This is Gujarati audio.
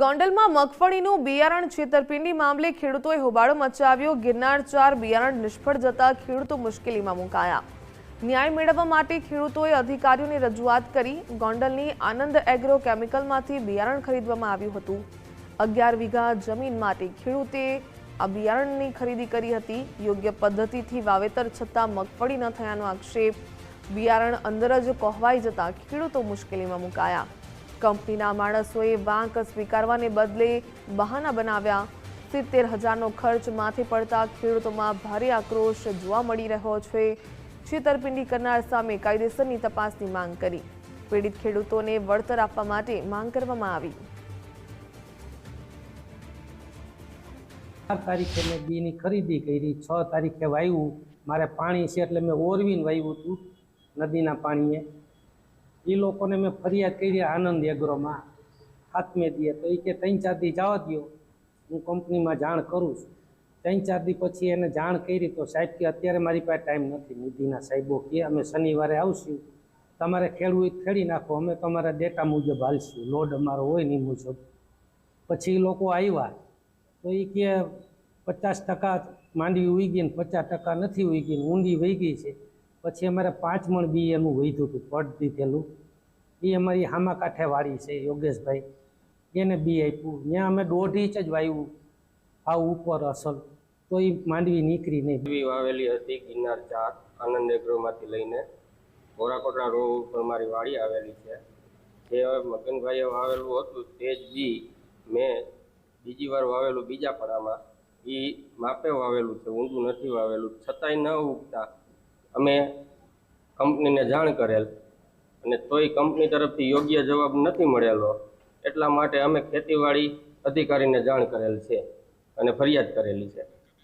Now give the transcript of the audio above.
ગોંડલમાં મગફળીનું બિયારણ છેતરપિંડી મામલે ખેડૂતોએ હોબાળો મચાવ્યો। ગિરનાર 4 બિયારણ નિષ્ફળ જતા ખેડૂતો મુશ્કેલીમાં મુકાયા। ન્યાય મેળવવા માટે ખેડૂતોએ અધિકારીઓને રજૂઆત કરી। ગોંડલની આનંદ એગ્રો કેમિકલમાંથી બિયારણ ખરીદવામાં આવ્યું હતું। 11 વીઘા જમીન માટે ખેડૂતે આ બિયારણની ખરીદી કરી હતી। યોગ્ય પદ્ધતિથી વાવેતર છતાં મગફળી ન થયાનો આક્ષેપ। બિયારણ અંદર જ કોહવાઈ જતા ખેડૂતો મુશ્કેલીમાં મુકાયા। કંપનીના માણસોએ વાંક સ્વીકારવાને બદલે બહાના બનાવ્યા। 70,000નો ખર્ચ માથે પડતા ખેડૂતોમાં ભારે આક્રોશ જોવા મળી રહ્યો છે। છેતરપિંડી કરનાર સામે કાયદેસરની તપાસની માંગ કરી। પીડિત ખેડૂતોને વળતર આપવા માટે માંગ કરવામાં આવી। 4 તારીખે મેં બીની ખરીદી કરી। 6 તારીખે વાવ્યું। મારે પાણી છે એટલે મેં ઓરવીને વાવ્યું હતું નદીના પાણીએ। એ લોકોને મેં ફરિયાદ કરી આનંદ એગ્રોમાં 7મે દીએ, તો એ કે 3-4 દી જવા દો, હું કંપનીમાં જાણ કરું છું। 3-4 દી પછી એને જાણ કરી તો સાહેબ કે અત્યારે મારી પાસે ટાઈમ નથી। નિધિના સાહેબો કે અમે શનિવારે આવશું, તમારે ખેડવું હોય ખેડી નાખો, અમે તમારા ડેટા મુજબ હાલશું, લોડ અમારો હોય ને એ મુજબ। પછી એ લોકો આવ્યા તો એ કે 50% માંડવી ઉગી ને 50% નથી ઉગી, ઊંડી વહી ગઈ છે। પછી અમારે 5 મણ બી એનું વધ્યું હતું પડ દીધેલું। એ અમારી હામા કાંઠે વાડી છે યોગેશભાઈ, એને બી આપ્યું। ત્યાં અમે 1.5 ઇંચ જ વાવ્યું આ ઉપર અસલ, તો એ માંડવી નીકળી નહીં। બી વાવેલી હતી ગિરનાર 4 આનંદ એગ્રોમાંથી લઈને ગોરાકોટડા રોડ ઉપર મારી વાડી આવેલી છે। જે મગનભાઈએ વાવેલું હતું તે જ બી મેં બીજી વાર વાવેલું બીજા પડામાં। એ માપે વાવેલું છે, ઊંડું નથી વાવેલું, છતાંય ન ઉગતા અમે કંપનીને જાણ કરેલ અને તોય કંપની તરફથી યોગ્ય જવાબ નથી મળેલો। એટલા માટે અમે ખેતીવાડી અધિકારીને જાણ કરેલ છે અને ફરિયાદ કરેલી છે।